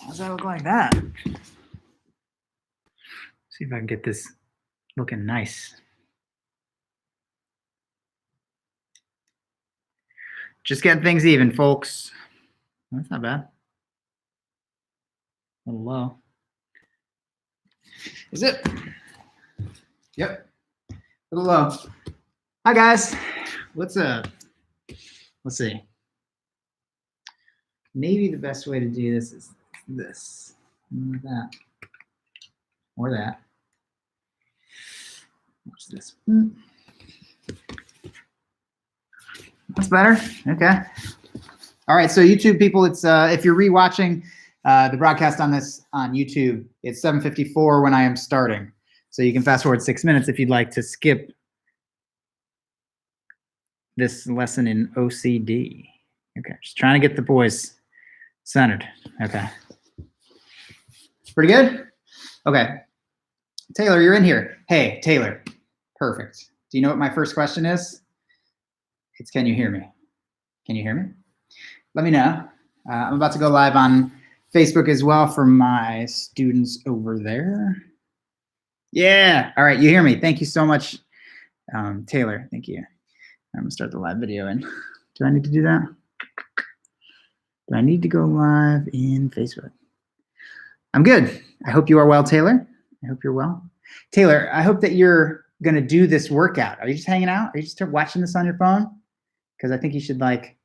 How does that look like that? See if I can get this looking nice. Just getting things even, folks. That's not bad. A little low. Is it? Yep. A little low. Hi, guys. What's up? Let's see. Maybe the best way to do this is this. Or that. Or that. What's this? That's better. Okay. All right. So YouTube people, it's if you're rewatching the broadcast on this on YouTube, it's 7:54 when I am starting. So you can fast forward 6 minutes if you'd like to skip this lesson in OCD. Okay. Just trying to get the boys centered. Okay. Pretty good? Okay. Taylor, you're in here. Hey, Taylor. Perfect. Do you know what my first question is? It's, can you hear me? Can you hear me? Let me know. I'm about to go live on Facebook as well for my students over there. Yeah. All right. You hear me. Thank you so much, Taylor. Thank you. I'm going to start the live video in. Do I need to do that? Do I need to go live in Facebook? I'm good. I hope you are well, Taylor. I hope you're well. Taylor, I hope that you're going to do this workout. Are you just hanging out? Are you just watching this on your phone? Because I think you should like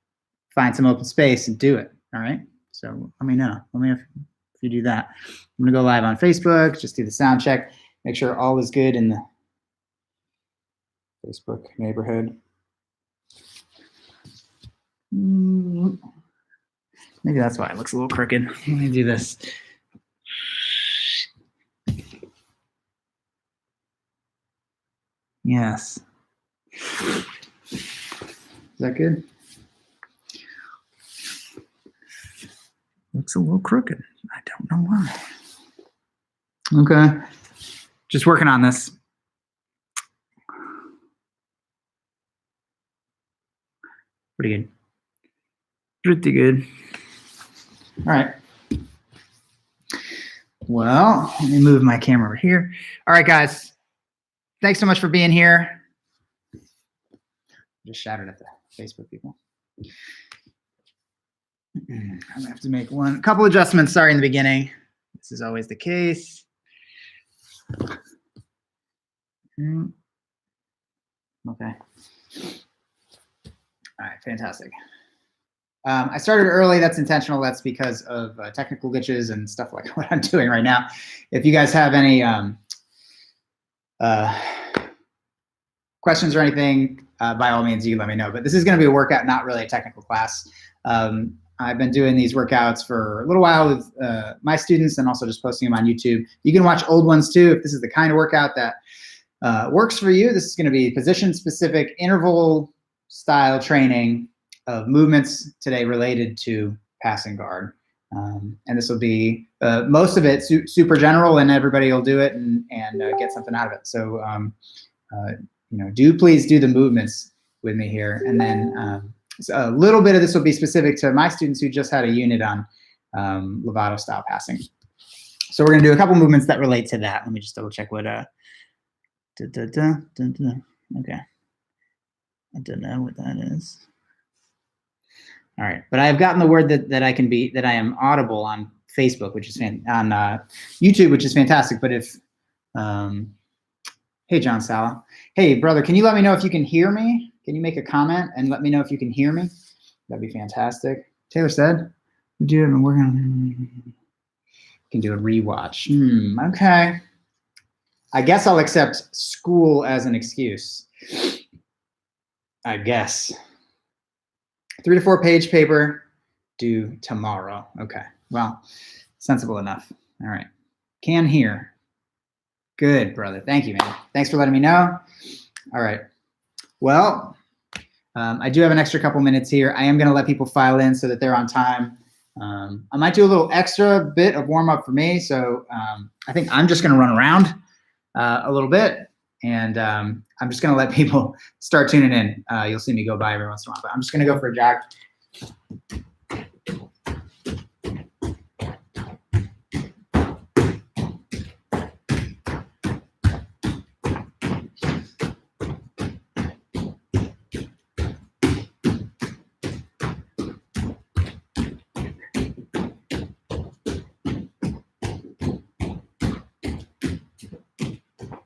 find some open space and do it. All right. So let me know. Let me know if you do that. I'm going to go live on Facebook, just do the sound check, make sure all is good in the Facebook neighborhood. Maybe that's why it looks a little crooked. Let me do this. Yes. Is that good? Looks a little crooked. I don't know why. Okay. Just working on this. Pretty good. Pretty good. All right. Well, let me move my camera over here. All right, guys. Thanks so much for being here. Just shouted at the Facebook people. I'm gonna have to make a couple adjustments. Sorry in the beginning. This is always the case. Okay. All right, fantastic. I started early. That's intentional. That's because of technical glitches and stuff like what I'm doing right now. If you guys have any questions or anything, by all means, you let me know. But this is going to be a workout, not really a technical class. I've been doing these workouts for a little while with my students and also just posting them on YouTube. You can watch old ones too if this is the kind of workout that works for you. This is going to be position-specific interval style training of movements today related to passing guard. And this will be most of it super general, and everybody will do it and get something out of it. So you know, please do the movements with me here, and then so a little bit of this will be specific to my students who just had a unit on Lovato style passing. So we're going to do a couple movements that relate to that. Let me just double check what okay. I don't know what that is. All right, but I've gotten the word that I am audible on Facebook, which is on YouTube, which is fantastic. But if hey, John Sala, hey brother, can you let me know if you can hear me? Can you make a comment and let me know if you can hear me? That'd be fantastic. Taylor said, we do have been working on. Can do a rewatch. Okay. I guess I'll accept school as an excuse. I guess. 3 to 4 page paper due tomorrow. Okay. Well, sensible enough. All right. Can hear. Good, brother. Thank you, man. Thanks for letting me know. All right. Well, I do have an extra couple minutes here. I am going to let people file in so that they're on time. I might do a little extra bit of warm up for me. So I think I'm just going to run around a little bit, and I'm just going to let people start tuning in. You'll see me go by every once in a while, but I'm just going to go for a jog.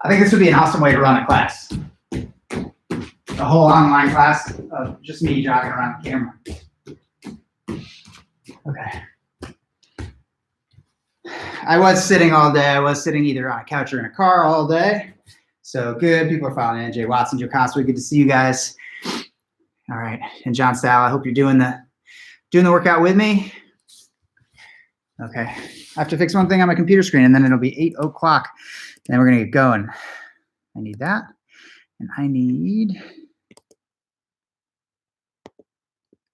I think this would be an awesome way to run a class. A whole online class of just me jogging around the camera. Okay. I was sitting all day. I was sitting either on a couch or in a car all day. So good. People are following in. Jay Watson, Joe Cosby. Good to see you guys. All right. And John Style, I hope you're doing the workout with me. Okay. I have to fix one thing on my computer screen, and then it'll be 8 o'clock. And we're going to get going. I need that. And I need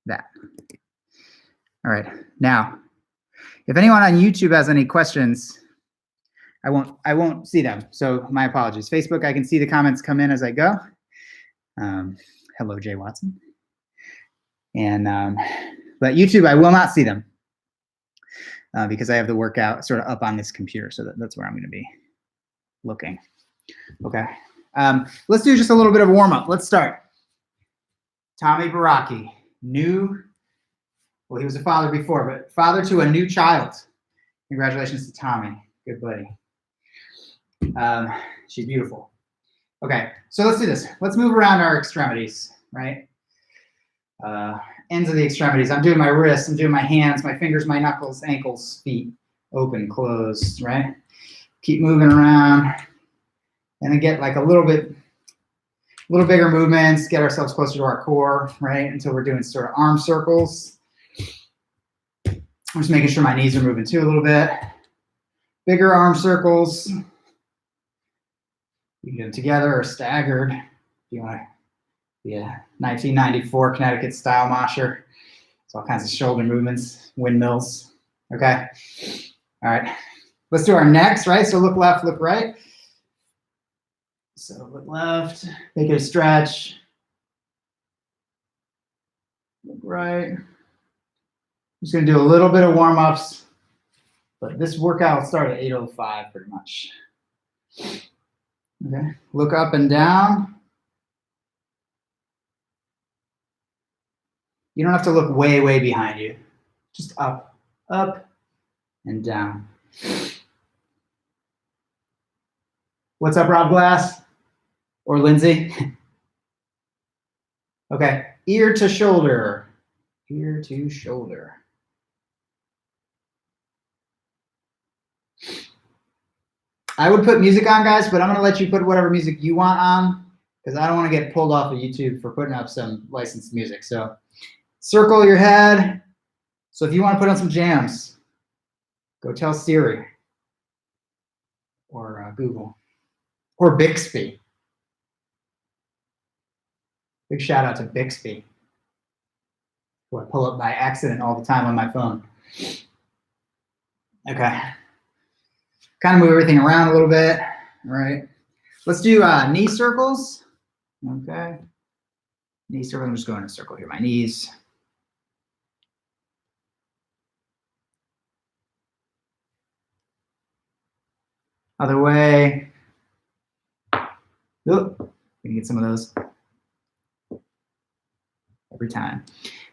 that. All right. Now, if anyone on YouTube has any questions, I won't see them. So my apologies. Facebook, I can see the comments come in as I go. Hello, Jay Watson. And but YouTube, I will not see them because I have the workout sort of up on this computer. So that's where I'm going to be looking. Okay. Let's do just a little bit of a warm up. Let's start. Tommy Baraki, well, he was a father before, but father to a new child. Congratulations to Tommy. Good buddy. She's beautiful. Okay, so let's do this. Let's move around our extremities, right? Ends of the extremities. I'm doing my wrists, I'm doing my hands, my fingers, my knuckles, ankles, feet, open, closed, right? Keep moving around. And then get like a little bigger movements, get ourselves closer to our core, right? Until we're doing sort of arm circles. I'm just making sure my knees are moving too a little bit. Bigger arm circles. You can do them together or staggered. If you want to be a 1994 Connecticut style mosher. It's all kinds of shoulder movements, windmills. Okay. All right. Let's do our necks, right? So look left, look right. So look left, make it a stretch. Look right. I'm just going to do a little bit of warm-ups, but this workout will start at 8:05 pretty much. Okay, look up and down. You don't have to look way, way behind you. Just up, up, and down. What's up, Rob Glass? Or Lindsay? Okay, ear to shoulder. Ear to shoulder. I would put music on, guys, but I'm going to let you put whatever music you want on because I don't want to get pulled off of YouTube for putting up some licensed music. So circle your head. So if you want to put on some jams, go tell Siri or Google or Bixby. Big shout out to Bixby, who I pull up by accident all the time on my phone. Okay. Kind of move everything around a little bit. All right. Let's do knee circles. Okay. Knee circle. I'm just going in a circle here. My knees. Other way. Oop. Gonna get some of those every time.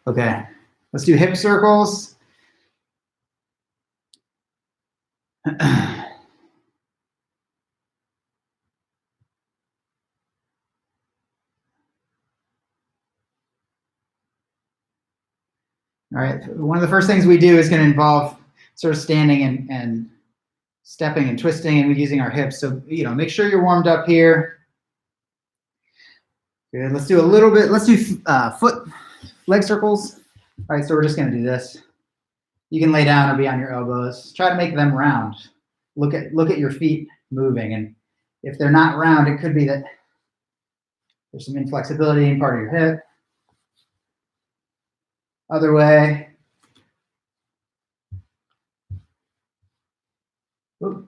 Okay. Let's do hip circles. All right, one of the first things we do is going to involve sort of standing and stepping and twisting and using our hips. So, make sure you're warmed up here. Good, let's do a little bit, let's do leg circles. All right, so we're just going to do this. You can lay down or be on your elbows. Try to make them round. Look at your feet moving. And if they're not round, it could be that there's some inflexibility in part of your hip. Other way. Oop.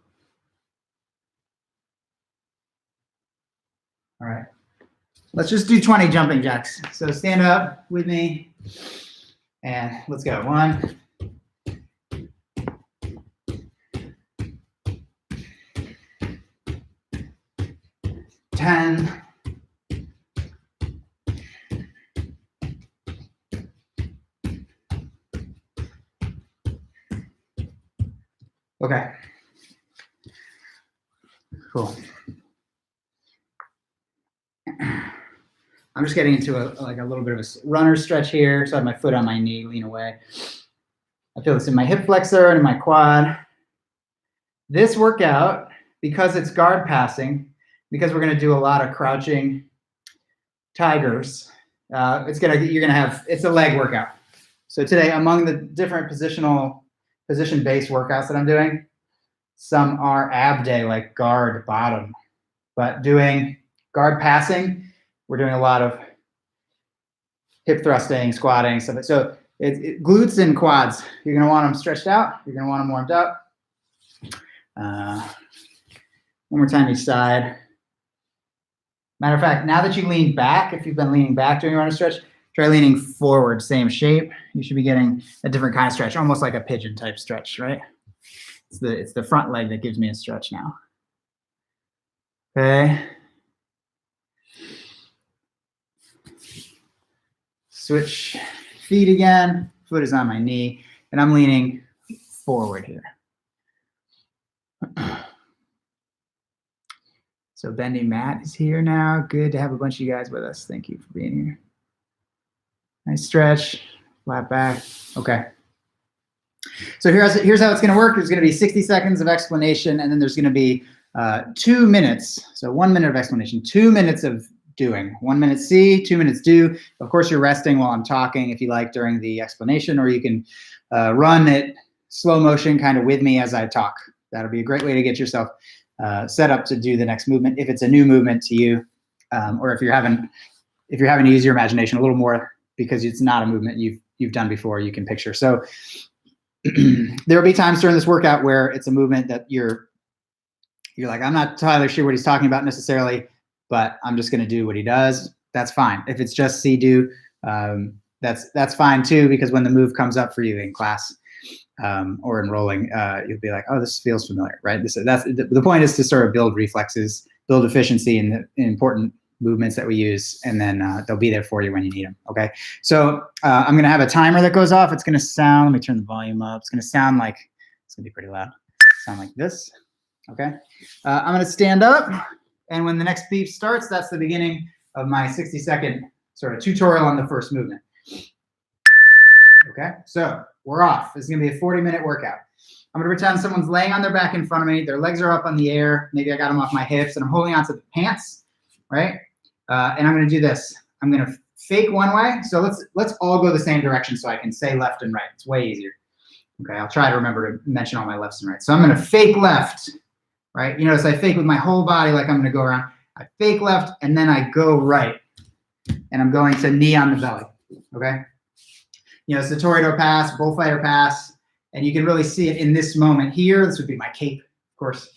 All right. Let's just do 20 jumping jacks. So stand up with me and let's go. 1, 10, okay, cool. I'm just getting into like a little bit of a runner stretch here. So I have my foot on my knee, lean away. I feel this in my hip flexor and in my quad. This workout, because it's guard passing, because we're going to do a lot of crouching tigers, it's a leg workout. So today, among the different position-based workouts that I'm doing, some are ab day, like guard bottom. But doing guard passing, we're doing a lot of hip thrusting, squatting, stuff. So glutes and quads, you're going to want them stretched out. You're going to want them warmed up. One more time each side. Matter of fact, now that you lean back, if you've been leaning back during your runner stretch, try leaning forward, same shape. You should be getting a different kind of stretch, almost like a pigeon type stretch, right? It's the front leg that gives me a stretch now. Okay. Switch feet again. Foot is on my knee, and I'm leaning forward here. So bending Matt is here now. Good to have a bunch of you guys with us. Thank you for being here. Nice stretch, flat back. Okay. So here's how it's going to work. There's going to be 60 seconds of explanation, and then there's going to be 2 minutes. So 1 minute of explanation, 2 minutes of doing. 1 minute see, 2 minutes do. Of course, you're resting while I'm talking if you like during the explanation, or you can run it slow motion kind of with me as I talk. That'll be a great way to get yourself set up to do the next movement if it's a new movement to you, or if you're having to use your imagination a little more because it's not a movement you've done before, you can picture. So there will be times during this workout where it's a movement that you're like, I'm not entirely sure what he's talking about necessarily, but I'm just going to do what he does. That's fine. If it's just see do, that's fine too, because when the move comes up for you in class or enrolling, you'll be like, oh, this feels familiar, right? The point is to sort of build reflexes, build efficiency in the important movements that we use, and then they'll be there for you when you need them. Okay, so I'm going to have a timer that goes off. It's going to sound, let me turn the volume up. It's going to sound like, it's going to be pretty loud. Sound like this. Okay, I'm going to stand up, and when the next beep starts, that's the beginning of my 60-second sort of tutorial on the first movement. Okay, so we're off. This is going to be a 40-minute workout. I'm going to pretend someone's laying on their back in front of me. Their legs are up on the air. Maybe I got them off my hips, and I'm holding onto the pants, right? And I'm going to do this. I'm going to fake one way. So let's all go the same direction so I can say left and right. It's way easier. Okay, I'll try to remember to mention all my lefts and rights. So I'm going to fake left, right? You notice I fake with my whole body like I'm going to go around. I fake left, and then I go right. And I'm going to knee on the belly, okay? You know, it's the Toreador pass, bullfighter pass, and you can really see it in this moment here. This would be my cape, of course.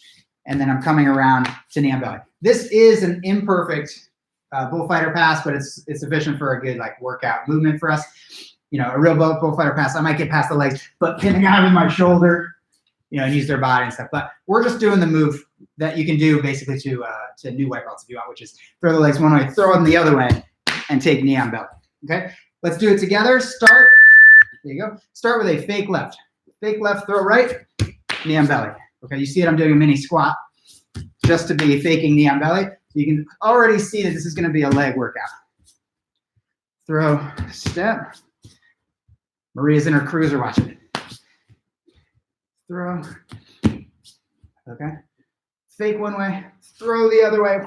And then I'm coming around to knee on belly. This is an imperfect bullfighter pass, but it's sufficient for a good like workout movement for us. You know, a real bullfighter pass, I might get past the legs, but pinning out with my shoulder, you know, and use their body and stuff. But we're just doing the move that you can do basically to new white belts if you want, which is throw the legs one way, throw them the other way, and take knee on belly. Okay, let's do it together. Start. There you go. Start with a fake left. Fake left, throw right, knee on belly. Okay, you see it, I'm doing a mini squat just to be faking knee on belly. So you can already see that this is going to be a leg workout. Throw, step. Maria's in her cruiser watching. Throw. Okay. Fake one way, throw the other way.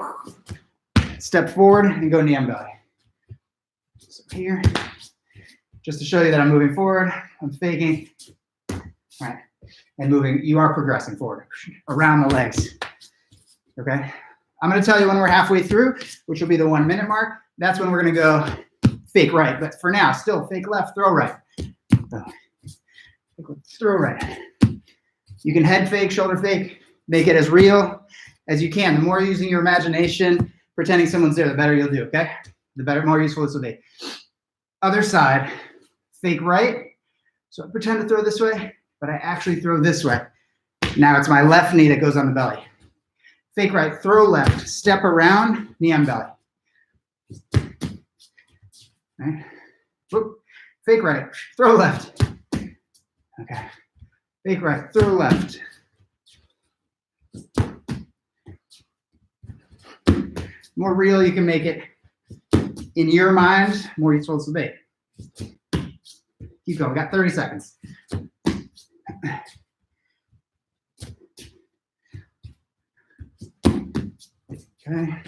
Step forward and go knee on belly. So here, just to show you that I'm moving forward, I'm faking. All right, and moving, you are progressing forward around the legs. Okay, I'm going to tell you when we're halfway through, which will be the 1 minute mark. That's when we're going to go fake right. But for now, still fake left, throw right. Throw right. You can head fake, shoulder fake, make it as real as you can. The more you're using your imagination, pretending someone's there, the better you'll do, okay? The better, more useful this will be. Other side, fake right. So I pretend to throw this way, but I actually throw this way. Now it's my left knee that goes on the belly. Fake right, throw left, step around, knee on belly. Okay. Whoop. Fake right, throw left. Okay. Fake right, throw left. More real you can make it. in your mind, more useful this will be. Keep going. We got 30 seconds. Okay.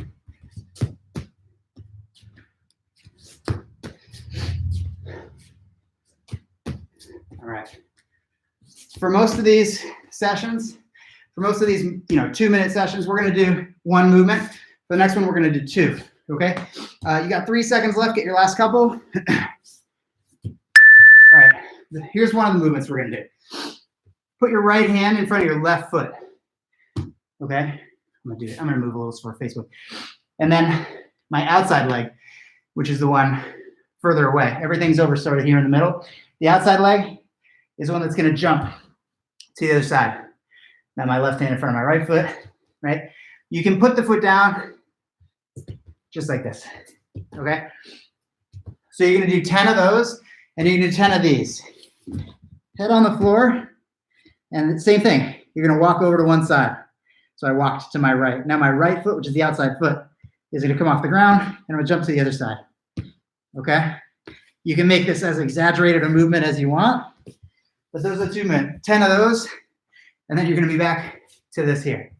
All right. For most of these sessions, for most of these, 2-minute sessions, we're going to do one movement. For the next one, we're going to do two. Okay. You got 3 seconds left. Get your last couple. All right. Here's one of the movements we're going to do. Put your right hand in front of your left foot. Okay. I'm going to move a little for Facebook. And then my outside leg, which is the one further away. Everything's over sort of here in the middle. The outside leg is the one that's going to jump to the other side. Now my left hand in front of my right foot, right? You can put the foot down just like this, okay? So you're going to do 10 of those, and you're going to do 10 of these. Head on the floor, and same thing. You're going to walk over to one side. So I walked to my right. Now my right foot, which is the outside foot, is going to come off the ground, and I'm going to jump to the other side, okay? You can make this as exaggerated a movement as you want, but those are 2 minutes. 10 of those, and then you're going to be back to this here,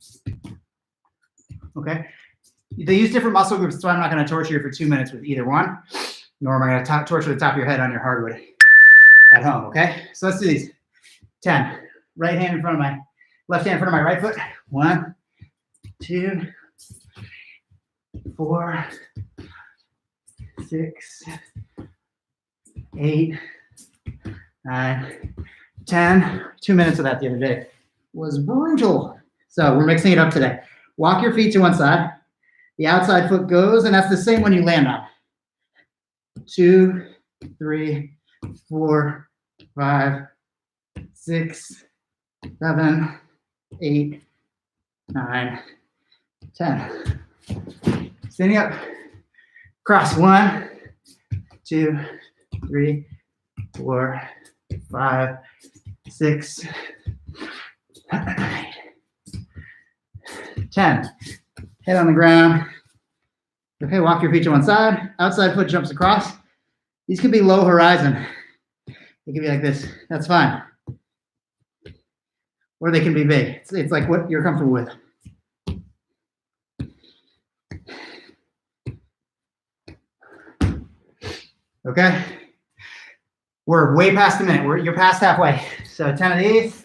okay? They use different muscle groups, so I'm not going to torture you for 2 minutes with either one, nor am I going to torture the top of your head on your hardwood at home, okay? So let's do these. 10. Right hand in front of my, left hand in front of my right foot. 1, 2, 4, 6, 8, 9, 10. 2 minutes of that the other day was brutal. So we're mixing it up today. Walk your feet to one side. The outside foot goes, and that's the same one you land on. 2, 3, 4, 5, 6, 7, 8, 9, 10. Standing up. Cross. 1, 2, 3, 4, 5, 6, 10. Head on the ground. Okay, walk your feet to one side. Outside foot jumps across. These could be low horizon. They could be like this. That's fine. Or they can be big. It's like what you're comfortable with. Okay. We're way past a minute. You're past halfway. So 10 of these.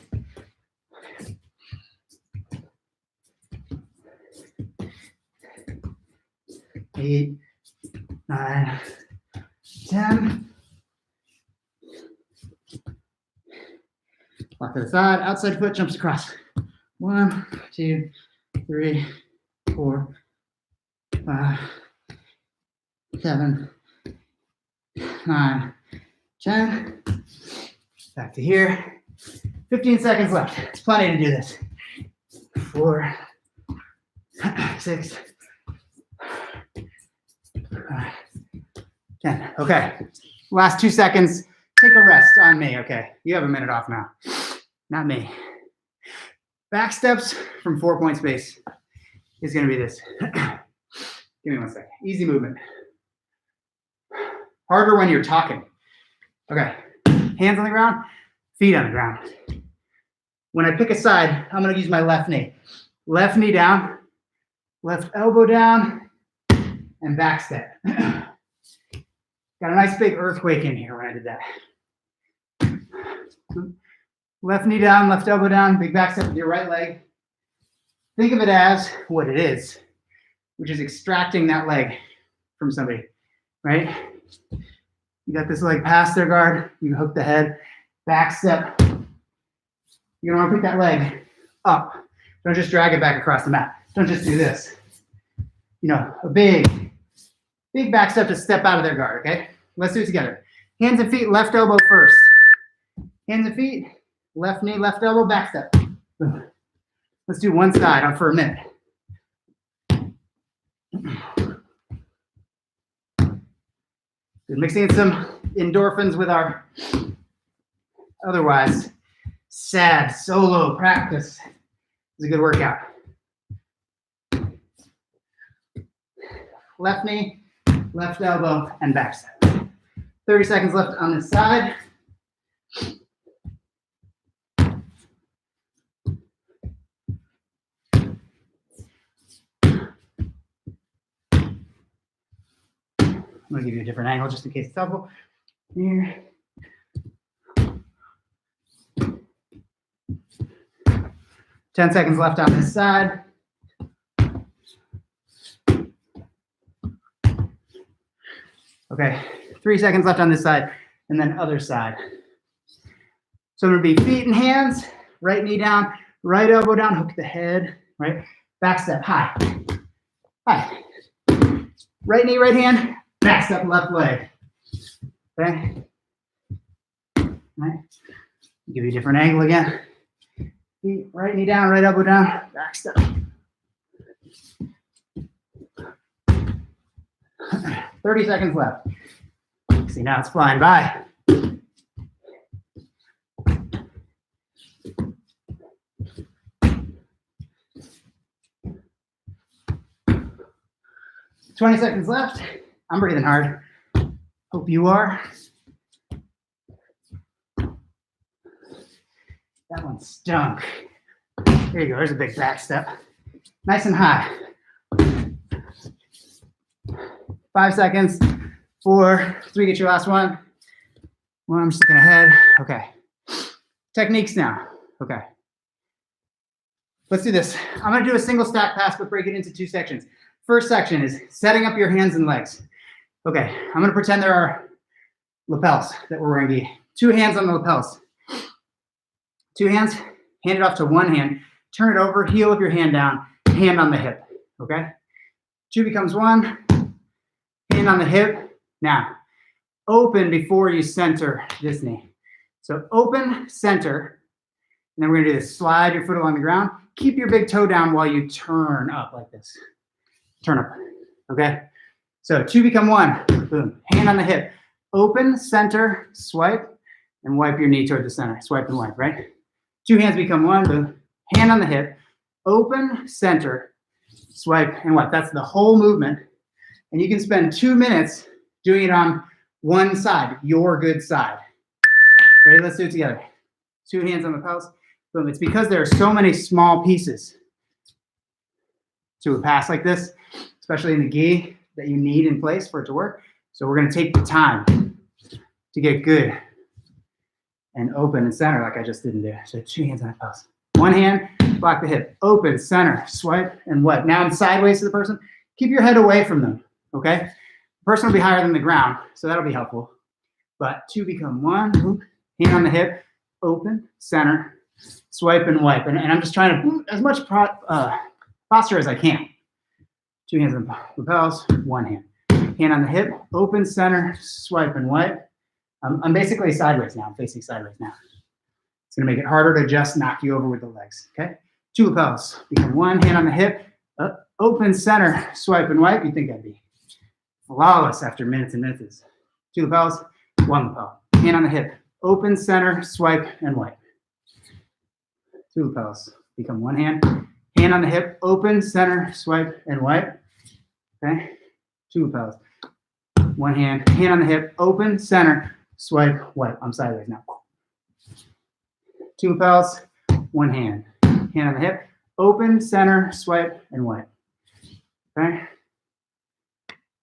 Eight, 9, 10. Walk to the side. Outside foot jumps across. 1, 2, 3, 4, 5, 7, 9, 10. Back to here. 15 seconds left. It's plenty to do this. 4, 6, 10. Okay. Last 2 seconds. Take a rest on me. Okay. You have a minute off now. Not me. Back steps from 4-point space is going to be this. Give me 1 second. Easy movement. Harder when you're talking. Okay. Hands on the ground, feet on the ground. When I pick a side, I'm going to use my left knee. Left knee down, left elbow down, and back step. Got a nice big earthquake in here when I did that. Left knee down, left elbow down, big back step with your right leg. Think of it as what it is, which is extracting that leg from somebody, right? You got this leg past their guard, you hook the head, back step. You're gonna wanna pick that leg up. Don't just drag it back across the mat. Don't just do this. A big back step to step out of their guard, okay? Let's do it together. Hands and feet, left elbow first. Hands and feet, left knee, left elbow, back step. Let's do one side up for a minute. We're mixing in some endorphins with our otherwise sad solo practice. It's a good workout. Left knee, left elbow, and back step. 30 seconds left on this side. I'm going to give you a different angle just in case it's helpful. Here. Ten seconds left on this side. Okay, 3 seconds left on this side, and then other side. So I'm going to be feet and hands, right knee down, right elbow down, hook the head, right? Back step, high. High. Right knee, right hand, back step, left leg. Okay? All right. Give you a different angle again. Feet, right knee down, right elbow down, back step. 30 seconds left. See, now it's flying by. "20 seconds left. I'm breathing hard. Hope you are. That one stunk. There you go. There's a big back step. Nice and high. 5 seconds. 4, 3, get your last one. 1, I'm just looking ahead. Okay. Techniques now. Okay. Let's do this. I'm going to do a single stack pass, but break it into 2 sections. First section is setting up your hands and legs. Okay, I'm going to pretend there are lapels that we're wearing gi. 2 hands on the lapels. 2 hands, hand it off to 1 hand. Turn it over, heel of your hand down, hand on the hip. Okay? 2 becomes 1, hand on the hip. Now, open before you center this knee. So open, center, and then we're going to do this. Slide your foot along the ground. Keep your big toe down while you turn up like this. Turn up, okay? So 2 become 1, boom. Hand on the hip. Open, center, swipe, and wipe your knee toward the center. Swipe and wipe, right? 2 hands become 1, boom. Hand on the hip. Open, center, swipe, and wipe. That's the whole movement. And you can spend 2 minutes doing it on one side, your good side. Ready? Let's do it together. 2 hands on the pelvis. Boom. It's because there are so many small pieces to a pass like this, especially in the gi, that you need in place for it to work. So we're going to take the time to get good and open and center like I just didn't do. So 2 hands on the pelvis. 1 hand, block the hip. Open, center, swipe, and wipe. Now I'm sideways to the person. Keep your head away from them, okay? The person will be higher than the ground, so that'll be helpful. But 2 become 1, hand on the hip, open, center, swipe, and wipe. And I'm just trying to as much posture as I can. 2 hands on the lapels, 1 hand. Hand on the hip, open, center, swipe, and wipe. I'm basically sideways now. I'm facing sideways now. It's going to make it harder to just knock you over with the legs, okay? 2 lapels, become 1, hand on the hip, open, center, swipe, and wipe. You'd think I'd be flawless after minutes and minutes. 2 lapels, 1 lapel. Hand on the hip, open, center, swipe, and wipe. 2 lapels, become 1 hand. Hand on the hip, open, center, swipe, and wipe. Okay? 2 lapels. 1 hand, hand on the hip, open, center, swipe, wipe. I'm sideways now. 2 lapels, 1 hand. Hand on the hip, open, center, swipe, and wipe. Okay?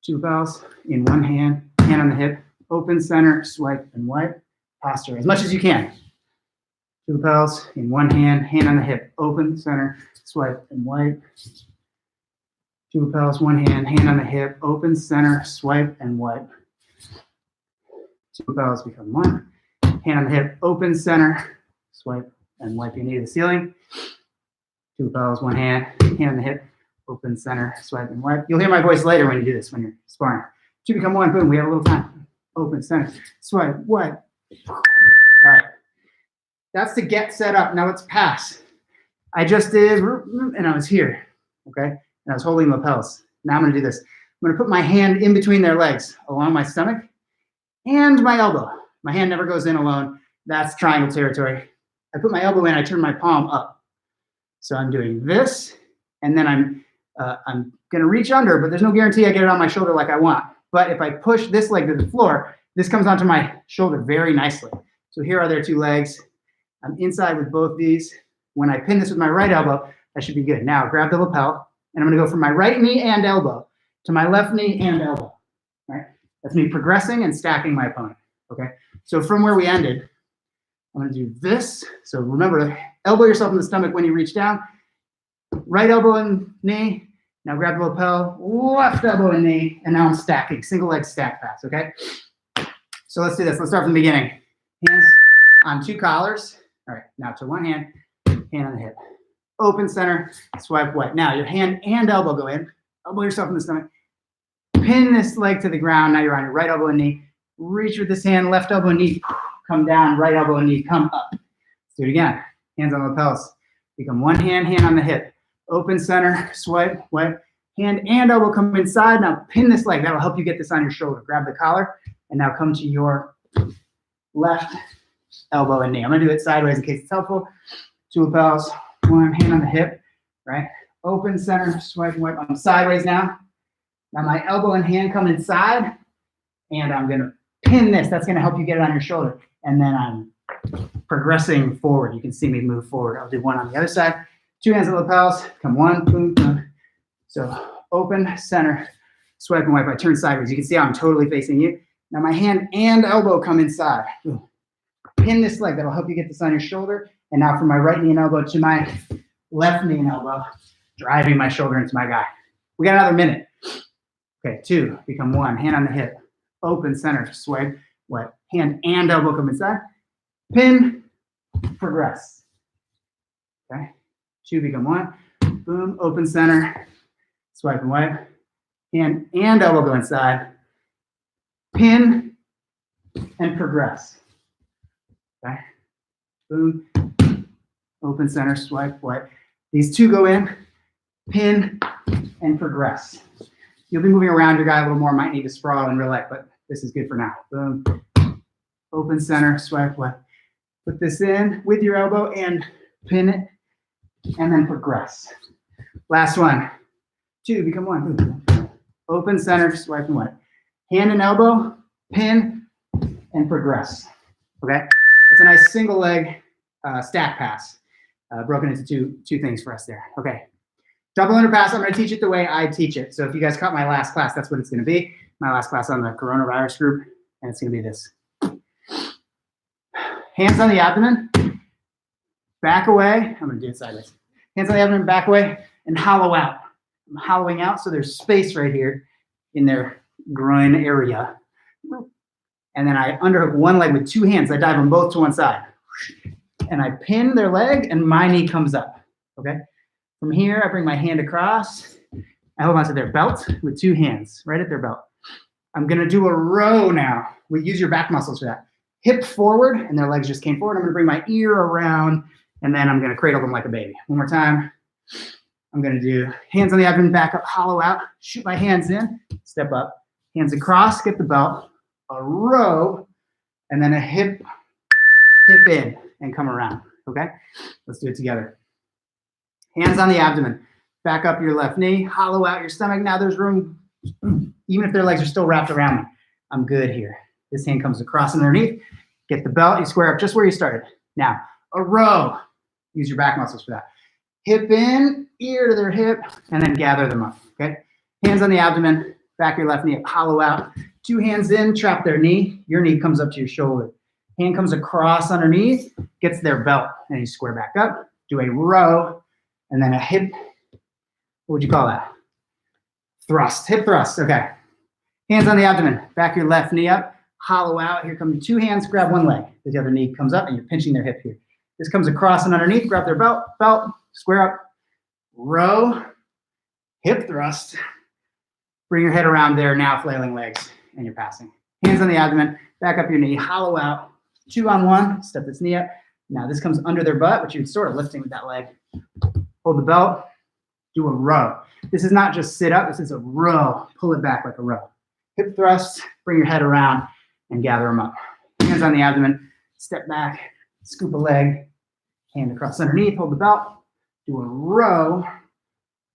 2 lapels in 1 hand, hand on the hip, open, center, swipe, and wipe. Posture as much as you can. 2 lapels in 1 hand, hand on the hip, open, center, swipe, and wipe. 2 lapels, 1 hand, hand on the hip, open, center, swipe, and wipe. 2 lapels become 1. Hand on the hip, open, center, swipe, and wipe your knee to the ceiling. 2 lapels, 1 hand, hand on the hip, open, center, swipe, and wipe. You'll hear my voice later when you do this, when you're sparring. 2 become 1, boom, we have a little time. Open, center, swipe, wipe. All right. That's to get set up. Now let's pass. I just did, and I was here, okay? And I was holding lapels. Now I'm going to do this. I'm going to put my hand in between their legs along my stomach and my elbow. My hand never goes in alone. That's triangle territory. I put my elbow in, I turn my palm up. So I'm doing this, and then I'm going to reach under, but there's no guarantee I get it on my shoulder like I want. But if I push this leg to the floor, this comes onto my shoulder very nicely. So here are their two legs. I'm inside with both these. When I pin this with my right elbow, that should be good. Now grab the lapel, and I'm gonna go from my right knee and elbow to my left knee and elbow, right? That's me progressing and stacking my opponent, okay? So from where we ended, I'm gonna do this. So remember, elbow yourself in the stomach when you reach down. Right elbow and knee. Now grab the lapel, left elbow and knee, and now I'm stacking, single leg stack pass, okay? So let's do this. Let's start from the beginning. Hands on two collars. All right, now to one hand, hand on the hip. Open center, swipe right. Now your hand and elbow go in. Elbow yourself in the stomach. Pin this leg to the ground. Now you're on your right elbow and knee. Reach with this hand, left elbow and knee. Come down, right elbow and knee, come up. Let's do it again. Hands on the lapels. Become one hand, hand on the hip. Open center, swipe, wipe. Hand and elbow come inside. Now pin this leg. That'll help you get this on your shoulder. Grab the collar, and now come to your left elbow and knee. I'm gonna do it sideways in case it's helpful. Two lapels, one hand on the hip, right? Open center, swipe and wipe. I'm sideways now. Now my elbow and hand come inside, and I'm gonna pin this. That's gonna help you get it on your shoulder. And then I'm progressing forward. You can see me move forward. I'll do one on the other side. Two hands on the lapels, come one, boom, boom. So open, center, swipe and wipe. I turn sideways. You can see how I'm totally facing you. Now my hand and elbow come inside. Pin this leg. That'll help you get this on your shoulder. And now from my right knee and elbow to my left knee and elbow, driving my shoulder into my guy. We got another minute. Okay, two, become one. Hand on the hip. Open, center, swipe, wipe. Hand and elbow come inside. Pin, progress. Okay, two, become one. Boom, open center, swipe and wipe. Hand and elbow go inside. Pin and progress. Okay, boom, open center, swipe, wipe. These two go in, pin and progress. You'll be moving around your guy a little more, might need to sprawl in real life, but this is good for now. Boom, open center, swipe, wipe. Put this in with your elbow and pin it, and then progress. Last one. Two, become one. Open center, swipe and wipe. Hand and elbow, pin, and progress. Okay? It's a nice single leg stack pass, broken into two things for us there. Okay. Double under pass, I'm going to teach it the way I teach it. So if you guys caught my last class, that's what it's going to be. My last class on the coronavirus group, and it's going to be this. Hands on the abdomen, back away. I'm going to do it sideways. Hands on the abdomen, back away, and hollow out. I'm hollowing out, so there's space right here in their groin area. And then I underhook one leg with two hands. I dive them both to one side. And I pin their leg, and my knee comes up, okay? From here, I bring my hand across. I hold onto their belt with two hands, right at their belt. I'm going to do a row now. We use your back muscles for that. Hip forward, and their legs just came forward. I'm going to bring my ear around, and then I'm going to cradle them like a baby. One more time. I'm going to do hands on the abdomen, back up, hollow out, shoot my hands in, step up, hands across, get the belt, a row, and then a hip in, and come around, okay? Let's do it together. Hands on the abdomen, back up your left knee, hollow out your stomach. Now there's room, even if their legs are still wrapped around me. I'm good here. This hand comes across underneath, get the belt, you square up just where you started. Now, a row, use your back muscles for that. Hip in, ear to their hip, and then gather them up, okay? Hands on the abdomen, back your left knee, hollow out. Two hands in, trap their knee. Your knee comes up to your shoulder. Hand comes across underneath, gets their belt, and you square back up. Do a row, and then a hip, what would you call that? Thrust, hip thrust, okay. Hands on the abdomen, back your left knee up, hollow out. Here come two hands, grab one leg. The other knee comes up, and you're pinching their hip here. This comes across and underneath, grab their belt, square up, row, hip thrust. Bring your head around there, now flailing legs, and you're passing. Hands on the abdomen, back up your knee, hollow out, 2 on 1, step this knee up. Now this comes under their butt, which you're sort of lifting with that leg. Hold the belt, do a row. This is not just sit up, this is a row. Pull it back like a row. Hip thrust, bring your head around, and gather them up. Hands on the abdomen, step back, scoop a leg, hand across underneath, hold the belt, do a row,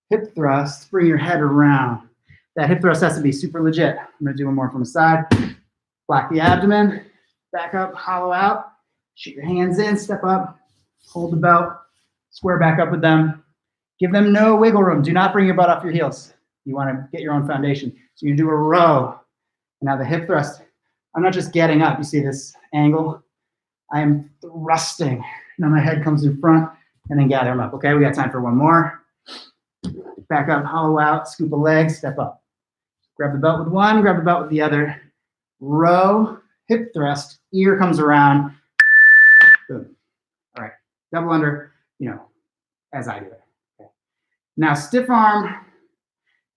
hip thrust, bring your head around, that hip thrust has to be super legit. I'm gonna do one more from the side. Block the abdomen, back up, hollow out, shoot your hands in, step up, hold the belt, square back up with them. Give them no wiggle room. Do not bring your butt off your heels. You wanna get your own foundation. So you do a row. And now the hip thrust, I'm not just getting up. You see this angle? I am thrusting. Now my head comes in front and then gather them up. Okay, we got time for one more. Back up, hollow out, scoop a leg, step up. Grab the belt with one, grab the belt with the other. Row, hip thrust, ear comes around. Boom. All right, double under, as I do it. Okay. Now stiff arm.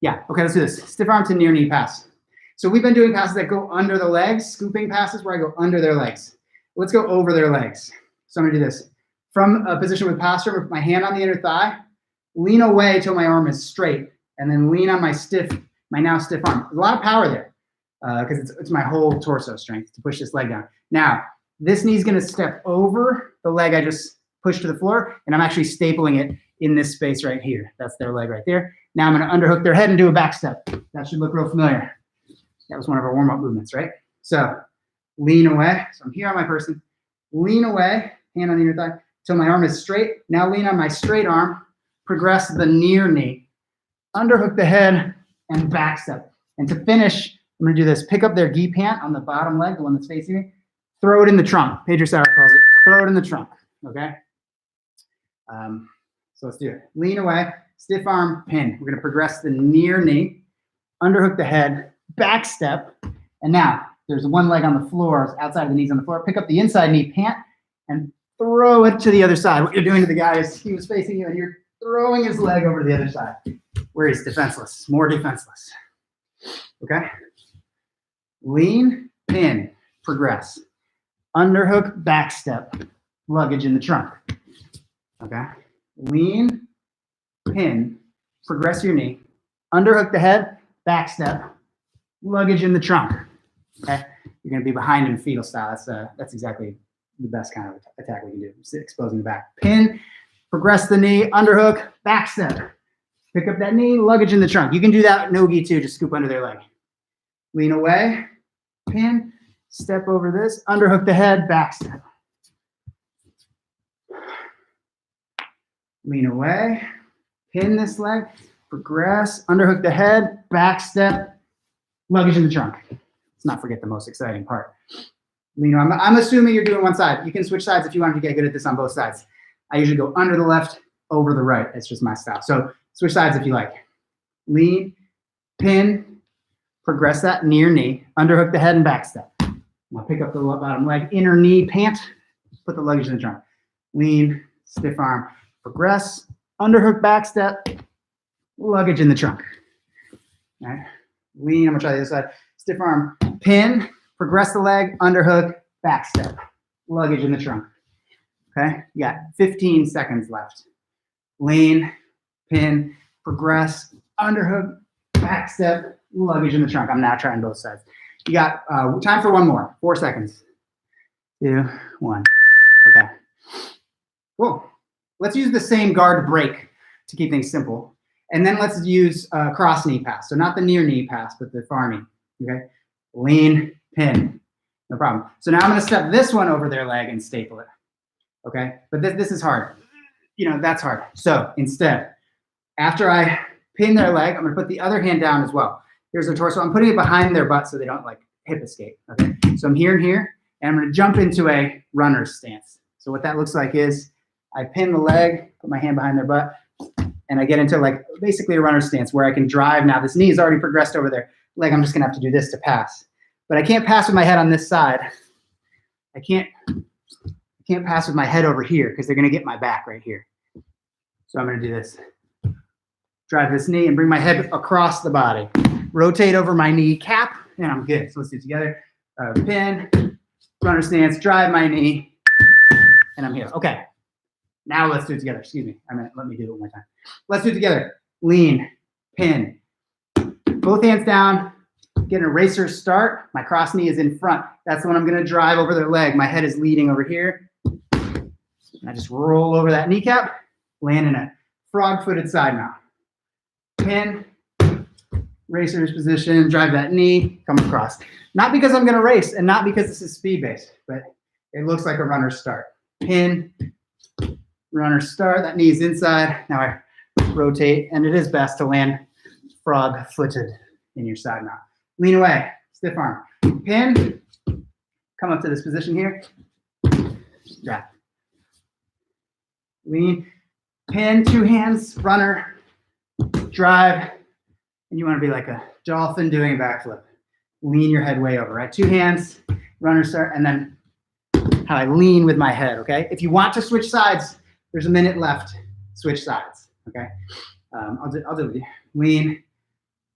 Yeah, okay, let's do this. Stiff arm to near knee pass. So we've been doing passes that go under the legs, scooping passes where I go under their legs. Let's go over their legs. So I'm gonna do this. From a position with posture, with my hand on the inner thigh, lean away till my arm is straight, and then lean on my now stiff arm. There's a lot of power there because it's my whole torso strength to push this leg down. Now, this knee's gonna step over the leg I just pushed to the floor, and I'm actually stapling it in this space right here. That's their leg right there. Now I'm gonna underhook their head and do a back step. That should look real familiar. That was one of our warm-up movements, right? So lean away. So I'm here on my person. Lean away, hand on the inner thigh, till my arm is straight. Now lean on my straight arm, progress the near knee, underhook the head, and back step. And to finish, I'm gonna do this. Pick up their gi pant on the bottom leg, the one that's facing me, throw it in the trunk. Pedro Sauer calls it, throw it in the trunk, okay? So let's do it. Lean away, stiff arm, pin. We're gonna progress the near knee, underhook the head, back step, and now there's one leg on the floor, outside of the knees on the floor. Pick up the inside knee pant and throw it to the other side. What you're doing to the guy is he was facing you and you're throwing his leg over to the other side where he's defenseless, more defenseless. Okay? Lean, pin, progress. Underhook, back step, luggage in the trunk. Okay? Lean, pin, progress your knee, underhook the head, back step, luggage in the trunk. Okay? You're going to be behind in fetal style. That's exactly the best kind of attack we can do. Exposing the back. Pin, progress the knee, underhook, back step. Pick up that knee, luggage in the trunk. You can do that no-gi too, just scoop under their leg. Lean away, pin, step over this, underhook the head, back step. Lean away, pin this leg, progress, underhook the head, back step, luggage in the trunk. Let's not forget the most exciting part. I'm assuming you're doing one side. You can switch sides if you wanted to get good at this on both sides. I usually go under the left, over the right. It's just my style. So switch sides if you like. Lean, pin, progress that near knee, underhook the head and back step. Now pick up the bottom leg, inner knee, pant, put the luggage in the trunk. Lean, stiff arm, progress, underhook back step, luggage in the trunk. All right. Lean, I'm gonna try the other side. Stiff arm, pin, progress the leg, underhook, back step, luggage in the trunk. Okay, you got 15 seconds left. Lean, pin, progress, underhook, back step, luggage in the trunk. I'm now trying both sides. You got time for one more. 4 seconds. 2, 1. Okay. Cool. Let's use the same guard break to keep things simple. And then let's use cross knee pass. So not the near knee pass, but the far knee. Okay. Lean, pin. No problem. So now I'm going to step this one over their leg and staple it. Okay. But this is hard. That's hard. So instead, after I pin their leg, I'm going to put the other hand down as well. Here's their torso. I'm putting it behind their butt so they don't hip escape. Okay. So I'm here and here, and I'm going to jump into a runner's stance. So what that looks like is I pin the leg, put my hand behind their butt, and I get into basically a runner's stance where I can drive. Now this knee is already progressed over their leg. I'm just going to have to do this to pass. But I can't pass with my head on this side. I can't pass with my head over here because they're going to get my back right here. So I'm going to do this. Drive this knee and bring my head across the body. Rotate over my knee cap, and I'm good. So let's do it together. Pin, runner stance, drive my knee, and I'm here. Okay. Now let's do it together. Excuse me. Let me do it one more time. Let's do it together. Lean, pin. Both hands down. Get an eraser start. My cross knee is in front. That's the one I'm going to drive over their leg. My head is leading over here. And I just roll over that kneecap. Land in a frog-footed side mount. Pin, Racer's position, drive that knee, come across. Not because I'm gonna race and not because this is speed-based, but it looks like a runner start. Pin, runner start, that knee's inside. Now I rotate, and it is best to land frog-footed in your side mount. Lean away, stiff arm. Pin, come up to this position here. Drop. Lean, pin, 2 hands, runner, drive, and you want to be like a dolphin doing a backflip. Lean your head way over, right? 2 hands, runner start, and then how I lean with my head, okay? If you want to switch sides, there's a minute left. Switch sides, okay? I'll do it with you. Lean,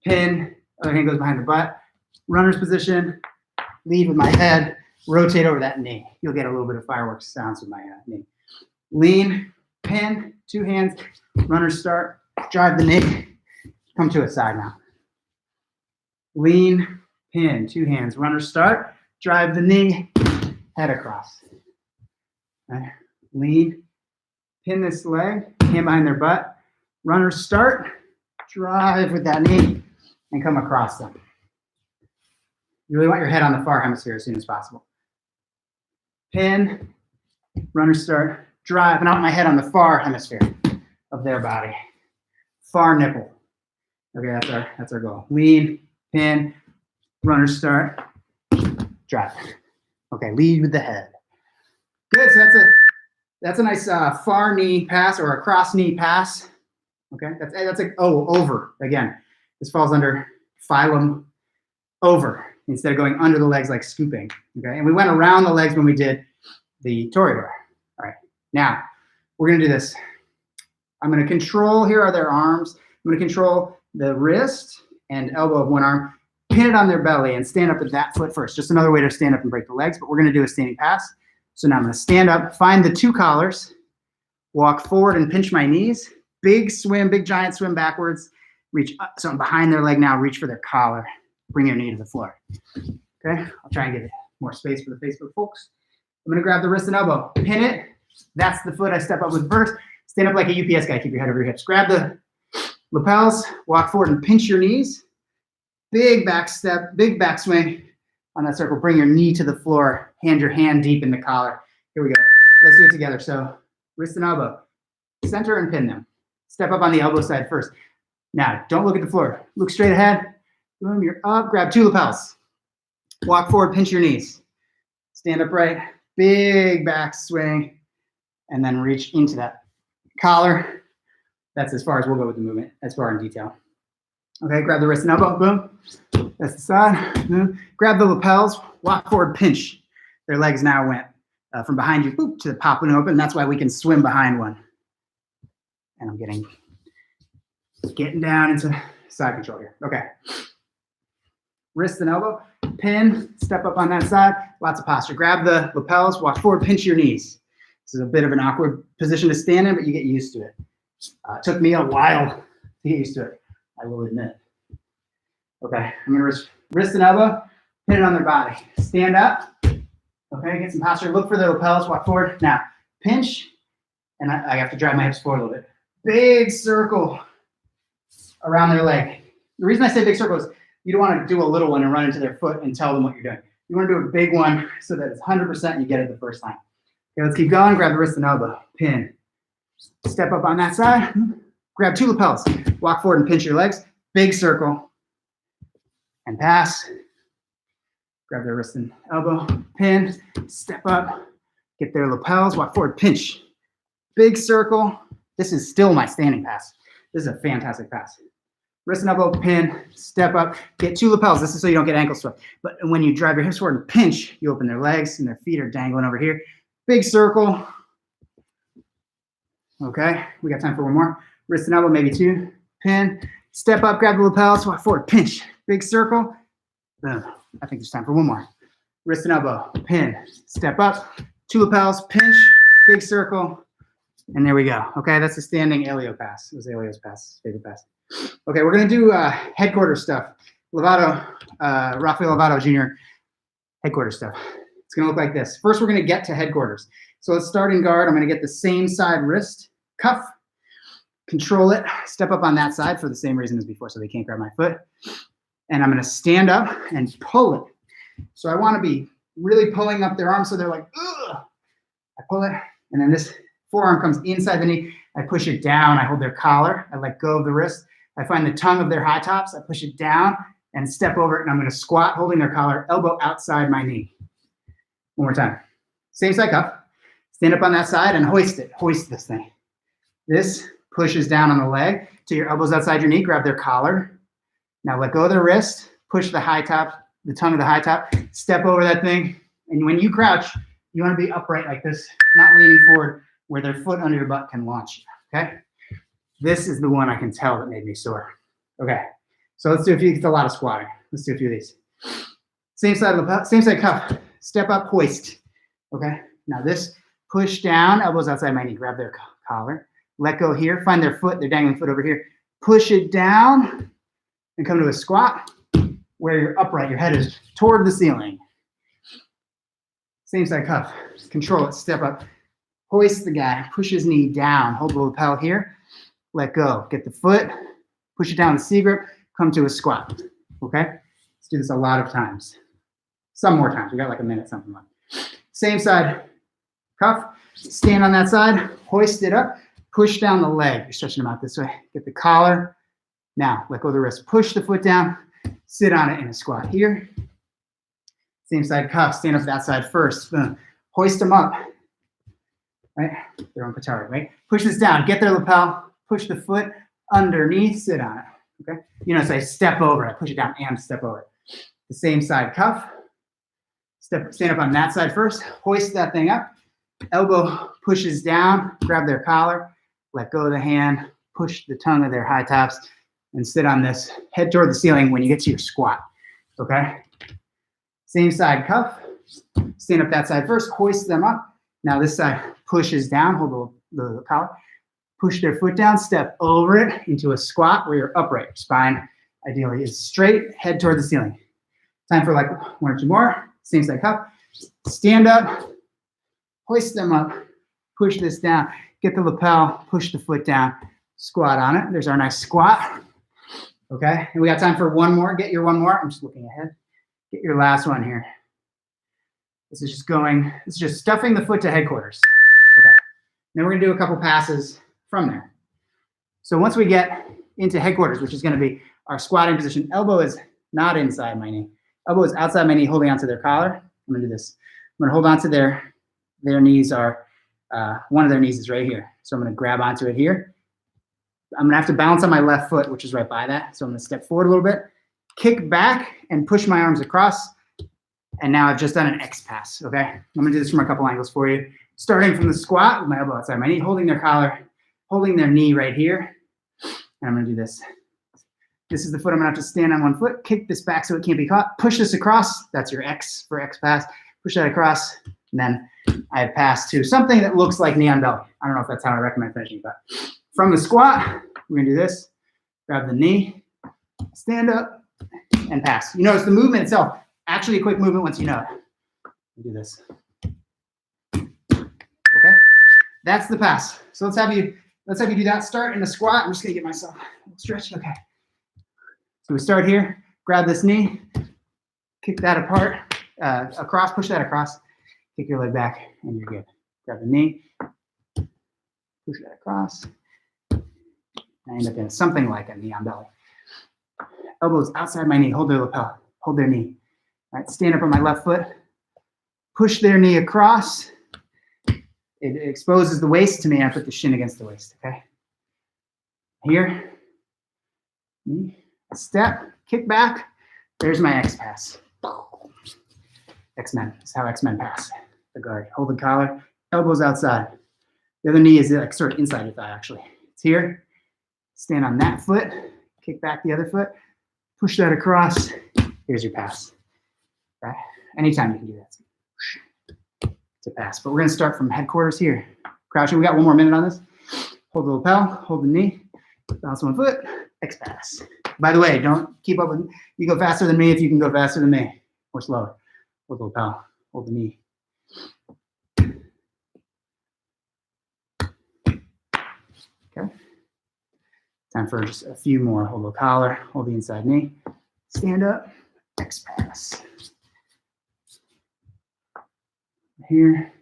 pin, other hand goes behind the butt. Runner's position, lead with my head, rotate over that knee. You'll get a little bit of fireworks sounds with my knee. Lean, pin, 2 hands, runner start, drive the knee, come to a side now. Lean, pin, 2 hands, runner start, drive the knee, head across. Okay. Lean, pin this leg, hand behind their butt, runner start, drive with that knee, and come across them. You really want your head on the far hemisphere as soon as possible. Pin, runner start, drive, and I want my head on the far hemisphere of their body. Far nipple. Okay, that's our goal. Lean, pin, runner start, drive. Okay, lead with the head. Good, so that's a nice far knee pass or a cross knee pass. Okay, that's a over again. This falls under phylum over instead of going under the legs like scooping. Okay, and we went around the legs when we did the toreador. All right, now we're gonna do this. I'm gonna control, here are their arms. I'm gonna control the wrist and elbow of one arm, pin it on their belly and stand up with that foot first. Just another way to stand up and break the legs, but we're gonna do a standing pass. So now I'm gonna stand up, find the 2 collars, walk forward and pinch my knees. Big swim, big giant swim backwards. Reach up, so I'm behind their leg now, reach for their collar. Bring your knee to the floor. Okay, I'll try and give it more space for the Facebook folks. I'm gonna grab the wrist and elbow, pin it. That's the foot I step up with first. Stand up like a UPS guy, keep your head over your hips. Grab the lapels, walk forward and pinch your knees. Big back step, big back swing on that circle. Bring your knee to the floor, hand your hand deep in the collar. Here we go, let's do it together. So wrist and elbow, center and pin them. Step up on the elbow side first. Now, don't look at the floor. Look straight ahead. Boom, you're up. Grab 2 lapels. Walk forward, pinch your knees. Stand upright, big back swing, and then reach into that collar. That's as far as we'll go with the movement, as far in detail. Okay, grab the wrist and elbow, boom. That's the side, boom. Grab the lapels, walk forward, pinch. Their legs now went from behind you, boop, to the popping open. That's why we can swim behind one. And I'm getting down into side control here. Okay. Wrist and elbow, pin, step up on that side, lots of posture. Grab the lapels, walk forward, pinch your knees. This is a bit of an awkward position to stand in, but you get used to it. It took me a while to get used to it, I will admit. Okay, I'm gonna wrist and elbow, pin it on their body. Stand up, okay, get some posture. Look for the lapels, walk forward. Now, pinch, and I have to drive my hips forward a little bit. Big circle around their leg. The reason I say big circle is you don't want to do a little one and run into their foot and tell them what you're doing. You want to do a big one so that it's 100% and you get it the first time. Okay, let's keep going. Grab the wrist and elbow, pin. Step up on that side. Grab 2 lapels. Walk forward and pinch your legs. Big circle. And pass. Grab their wrist and elbow, pin. Step up. Get their lapels. Walk forward, pinch. Big circle. This is still my standing pass. This is a fantastic pass. Wrist and elbow, pin, step up, get 2 lapels. This is so you don't get ankle sweat. But when you drive your hips forward and pinch, you open their legs and their feet are dangling over here. Big circle. Okay, we got time for one more. Wrist and elbow, maybe 2. Pin, step up, grab the lapels, walk forward, pinch. Big circle. Boom. I think there's time for one more. Wrist and elbow, pin, step up, 2 lapels, pinch, big circle. And there we go. Okay, that's a standing Elio pass. It was Elio's pass, favorite pass. Okay, we're gonna do headquarters stuff. Rafael Lovato Jr. headquarters stuff. It's gonna look like this. First, we're gonna get to headquarters. So let's start in guard. I'm gonna get the same side wrist cuff. control it, step up on that side for the same reason as before, so they can't grab my foot. And I'm gonna stand up and pull it. So I wanna be really pulling up their arm so they're like, ugh. I pull it, and then this forearm comes inside the knee. I push it down, I hold their collar, I let go of the wrist. I find the tongue of their high tops, I push it down and step over it, and I'm gonna squat holding their collar, elbow outside my knee. One more time. Same side cuff. Stand up on that side and hoist it. Hoist this thing. This pushes down on the leg till your elbows outside your knee, grab their collar. Now let go of the wrist, push the high top, the tongue of the high top, step over that thing. And when you crouch, you wanna be upright like this, not leaning forward where their foot under your butt can launch you, okay? This is the one I can tell that made me sore. Okay, so let's do a few, it's a lot of squatting. Let's do a few of these. Same side cuff, step up, hoist, okay? Now this, push down, elbows outside my knee, grab their collar, let go here, find their foot, their dangling foot over here, push it down and come to a squat where you're upright, your head is toward the ceiling. Same side cuff, control it, step up, hoist the guy, push his knee down, hold the lapel here, let go, get the foot, push it down the C grip, come to a squat, okay? Let's do this a lot of times. Some more times, we got like a minute, something like that. Same side cuff, stand on that side, hoist it up, push down the leg. You're stretching them out this way. Get the collar. Now, let go of the wrist. Push the foot down, sit on it in a squat here. Same side cuff, stand up that side first. Hoist them up, right? Their own patara, right? Push this down, get their lapel, push the foot underneath, sit on it, okay? You know, say step over it, push it down and step over it. The same side cuff, stand up on that side first, hoist that thing up. Elbow pushes down, grab their collar, let go of the hand, push the tongue of their high tops, and sit on this, head toward the ceiling when you get to your squat, okay? Same side cuff, stand up that side first, hoist them up. Now this side pushes down, hold the collar, push their foot down, step over it into a squat where you're upright. Spine ideally is straight, head toward the ceiling. Time for like one or two more, same side cuff, stand up, hoist them up, push this down, get the lapel, push the foot down, squat on it. There's our nice squat. Okay, and we got time for one more. Get your one more. I'm just looking ahead. Get your last one here. This is just stuffing the foot to headquarters. Okay, then we're gonna do a couple passes from there. So once we get into headquarters, which is gonna be our squatting position, elbow is not inside my knee. Elbow is outside my knee, holding onto their collar. I'm gonna do this. I'm gonna hold onto their knees are, one of their knees is right here. So I'm gonna grab onto it here. I'm gonna have to balance on my left foot, which is right by that. So I'm gonna step forward a little bit, kick back and push my arms across. And now I've just done an X pass, okay? I'm gonna do this from a couple angles for you. Starting from the squat with my elbow outside my knee, holding their collar, holding their knee right here. And I'm gonna do this. This is the foot I'm gonna have to stand on one foot, kick this back so it can't be caught, push this across. That's your X for X pass. Push that across, and then I have passed to something that looks like knee on belly. I don't know if that's how I recommend finishing, but from the squat, we're gonna do this. Grab the knee, stand up, and pass. You notice the movement itself, actually a quick movement once you know it. Do this. Okay, that's the pass. So let's have you do that. Start in the squat. I'm just gonna get myself stretched. Okay. So we start here. Grab this knee, kick that apart, across, push that across, kick your leg back, and you're good. Grab the knee, push that across. I end up in something like a knee on belly. Elbows outside my knee, hold their lapel, hold their knee. All right, stand up on my left foot, push their knee across. It exposes the waist to me, I put the shin against the waist, okay? Here, knee, step, kick back, there's my X pass. X-Men, that's how X-Men pass. The guard, hold the collar, elbows outside. The other knee is like sort of inside your thigh, actually. It's here. Stand on that foot, kick back the other foot, push that across. Here's your pass. Right? Anytime you can do that. It's a pass. But we're going to start from headquarters here. Crouching. We got one more minute on this. Hold the lapel, hold the knee, bounce one foot, X pass. By the way, don't keep up with, you go faster than me if you can go faster than me, or slower. Hold the lapel, hold the knee. Okay. Time for just a few more. Hold the collar, hold the inside knee, stand up, X pass. Here.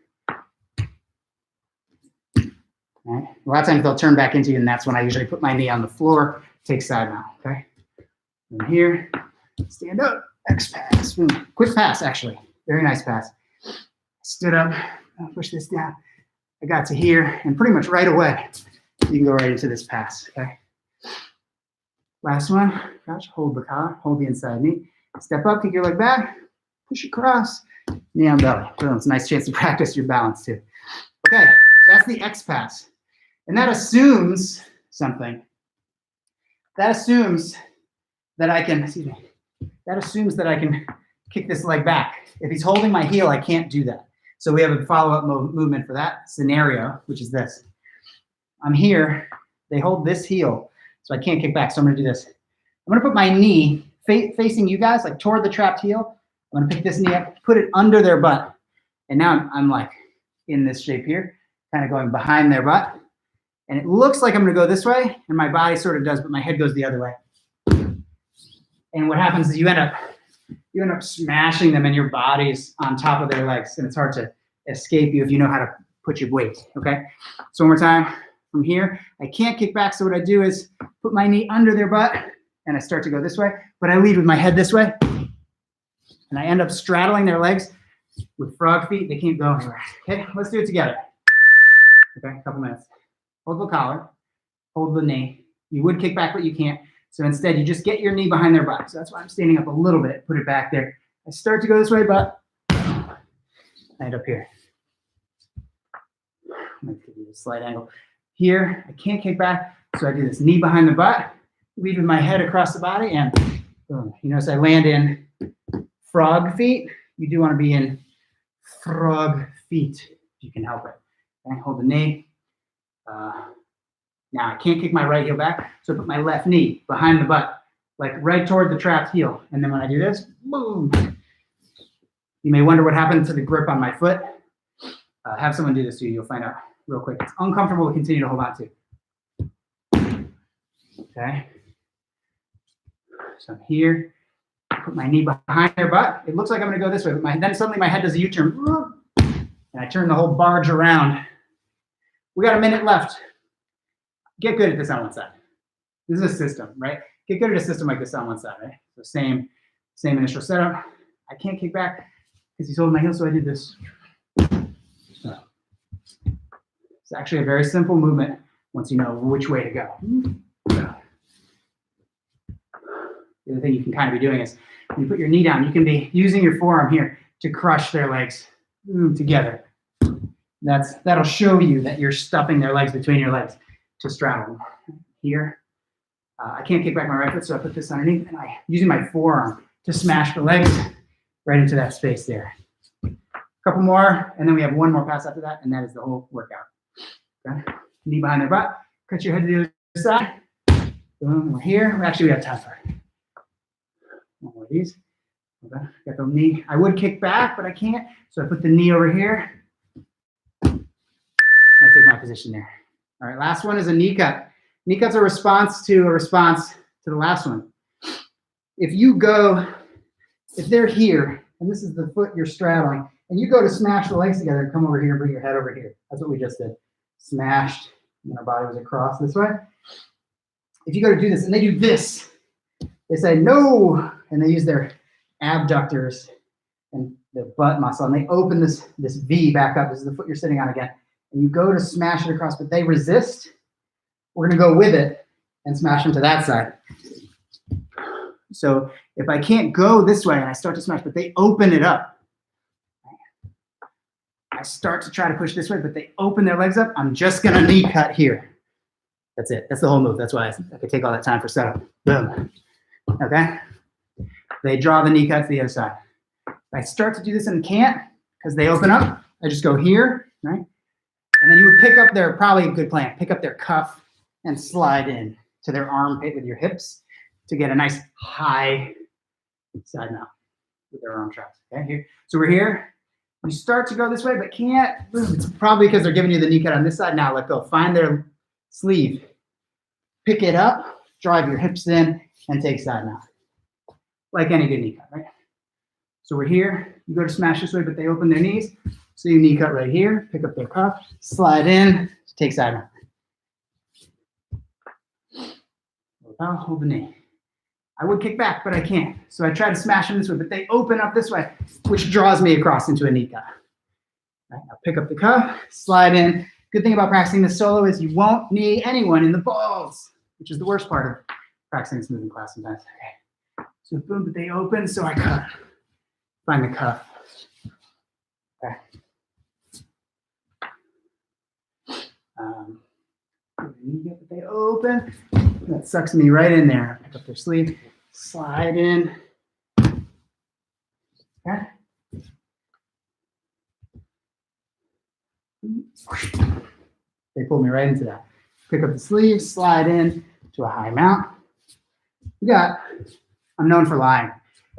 Right. A lot of times they'll turn back into you, and that's when I usually put my knee on the floor, take side mount, okay? And here, stand up, X pass. Boom. Quick pass, actually. Very nice pass. Stood up, I'll push this down. I got to here, and pretty much right away, you can go right into this pass, okay? Last one, gotcha. Hold the collar, hold the inside knee. Step up, kick your leg back, push across, knee on belly. Boom. It's a nice chance to practice your balance too. Okay, that's the X pass. And that assumes something. That assumes that I can, excuse me, that assumes that I can kick this leg back. If he's holding my heel, I can't do that. So we have a follow-up movement for that scenario, which is this. I'm here, they hold this heel, so I can't kick back, so I'm gonna do this. I'm gonna put my knee facing you guys, like toward the trapped heel. I'm gonna pick this knee up, put it under their butt. And now I'm like in this shape here, kind of going behind their butt. And it looks like I'm gonna go this way, and my body sort of does, but my head goes the other way. And what happens is you end up smashing them, and your body's on top of their legs, and it's hard to escape you if you know how to put your weight, okay? So one more time, from here, I can't kick back, so what I do is put my knee under their butt, and I start to go this way, but I lead with my head this way, and I end up straddling their legs with frog feet. They can't go anywhere, okay? Let's do it together. Okay, a couple minutes. Hold the collar, hold the knee. You would kick back, but you can't. So instead, you just get your knee behind their butt. So that's why I'm standing up a little bit, put it back there. I start to go this way, but I end up here. I'm gonna give you a slight angle. Here, I can't kick back, so I do this knee behind the butt, lead with my head across the body, and boom. You notice I land in frog feet. You do want to be in frog feet if you can help it. Okay, hold the knee. Now I can't kick my right heel back, so I put my left knee behind the butt, like right toward the trapped heel. And then when I do this, boom. You may wonder what happened to the grip on my foot. Have someone do this to you, you'll find out real quick. It's uncomfortable to continue to hold on to. Okay. So I'm here, put my knee behind their butt. It looks like I'm gonna go this way, but then suddenly my head does a U-turn, and I turn the whole barge around. We got a minute left. Get good at this on one side. This is a system, right? Get good at a system like this on one side, right? So same initial setup. I can't kick back because he's holding my heel, so I do this. So it's actually a very simple movement once you know which way to go. So the other thing you can kind of be doing is when you put your knee down, you can be using your forearm here to crush their legs together. That'll show you that you're stuffing their legs between your legs to straddle them. Here, I can't kick back my right foot, so I put this underneath, and I'm using my forearm to smash the legs right into that space there. A couple more, and then we have one more pass after that, and that is the whole workout. Okay? Knee behind their butt, cut your head to the other side. Boom, we're here. We have time for one more of these. Okay, got the knee. I would kick back, but I can't, so I put the knee over here. I take my position there. All right, last one is a knee cut. Knee cut's a response to the last one. If they're here, and this is the foot you're straddling, and you go to smash the legs together and come over here and bring your head over here. That's what we just did. Smashed, and our body was across this way. If you go to do this, and they do this, they say no, and they use their abductors and their butt muscle, and they open this V back up. This is the foot you're sitting on again. And you go to smash it across, but they resist. We're gonna go with it and smash them to that side. So if I can't go this way and I start to smash, but they open it up. I start to try to push this way, but they open their legs up. I'm just gonna knee cut here. That's it, that's the whole move. That's why I could take all that time for setup. Boom, okay? They draw the knee cut to the other side. If I start to do this and can't, because they open up, I just go here, right? And then you would pick up probably a good plan, pick up their cuff and slide in to their armpit with your hips to get a nice high side mount with their arm traps, okay? Here. So we're here. You start to go this way, but can't. It's probably because they're giving you the knee cut on this side. Now let go. Find their sleeve. pick it up, drive your hips in, and take side mount. Like any good knee cut, right? So we're here, you go to smash this way, but they open their knees. So you knee cut right here, pick up their cuff, slide in, take side mount. Hold the knee. I would kick back, but I can't. So I try to smash them this way, but they open up this way, which draws me across into a knee cut. Right, now pick up the cuff, slide in. Good thing about practicing this solo is you won't knee anyone in the balls, which is the worst part of practicing this moving class sometimes. Okay. So boom, but they open, so I cut. Find the cuff. Okay. But they open. That sucks me right in there. Pick up their sleeve, slide in. Okay. They pulled me right into that. Pick up the sleeve, slide in to a high mount. I'm known for lying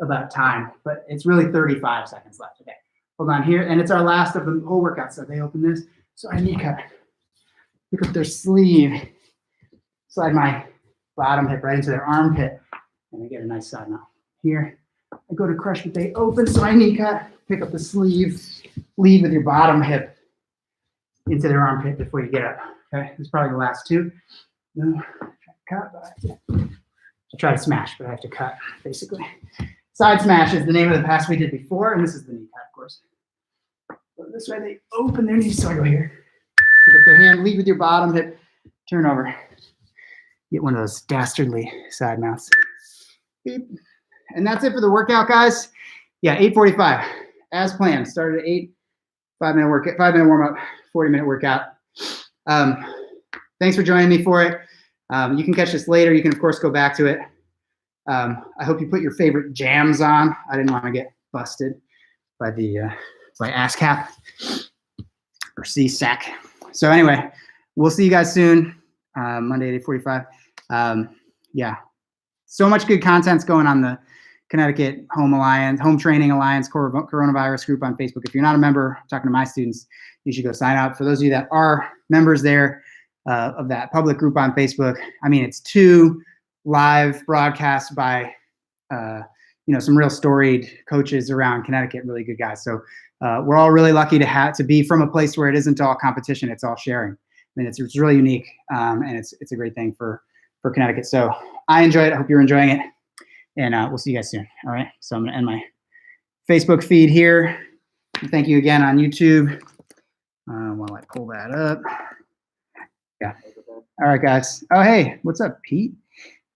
about time, but it's really 35 seconds left. Okay, hold on here. And it's our last of the whole workout. So they open this. So I knee cut. Pick up their sleeve, slide my bottom hip right into their armpit, and I get a nice side mount. Here, I go to crush, but they open, so I knee cut, pick up the sleeve, lead with your bottom hip into their armpit before you get up. Okay, this is probably the last two. Cut, but I try to smash, but I have to cut, basically. Side smash is the name of the pass we did before, and this is the knee cut, of course. So this way, they open their knees, so I go here. Pick up their hand, lead with your bottom hip, turn over. Get one of those dastardly side mounts. Beep. And that's it for the workout, guys. Yeah, 8:45, as planned. Started at 8, 5-minute workout, 5-minute warm-up, 40-minute workout. Thanks for joining me for it. You can catch this later. You can, of course, go back to it. I hope you put your favorite jams on. I didn't want to get busted by the by ASCAP or CSAC. So anyway, we'll see you guys soon. Monday at 8:45. Yeah, so much good content's going on the Connecticut Home Training Alliance Coronavirus group on Facebook. If you're not a member, I'm talking to my students, you should go sign up. For those of you that are members there of that public group on Facebook, I mean, it's 2 live broadcasts by some real storied coaches around Connecticut, really good guys. So we're all really lucky to be from a place where it isn't all competition, it's all sharing. I mean, it's really unique, and it's a great thing for Connecticut. So I enjoy it. I hope you're enjoying it, and we'll see you guys soon. All right. So I'm gonna end my Facebook feed here. Thank you again on YouTube. While I pull that up. Yeah. All right, guys. Oh, hey, what's up, Pete?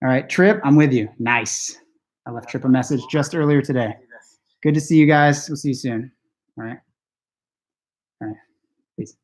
All right, Trip, I'm with you. Nice. I left Trip a message just earlier today. Good to see you guys. We'll see you soon. All right. All right. Peace.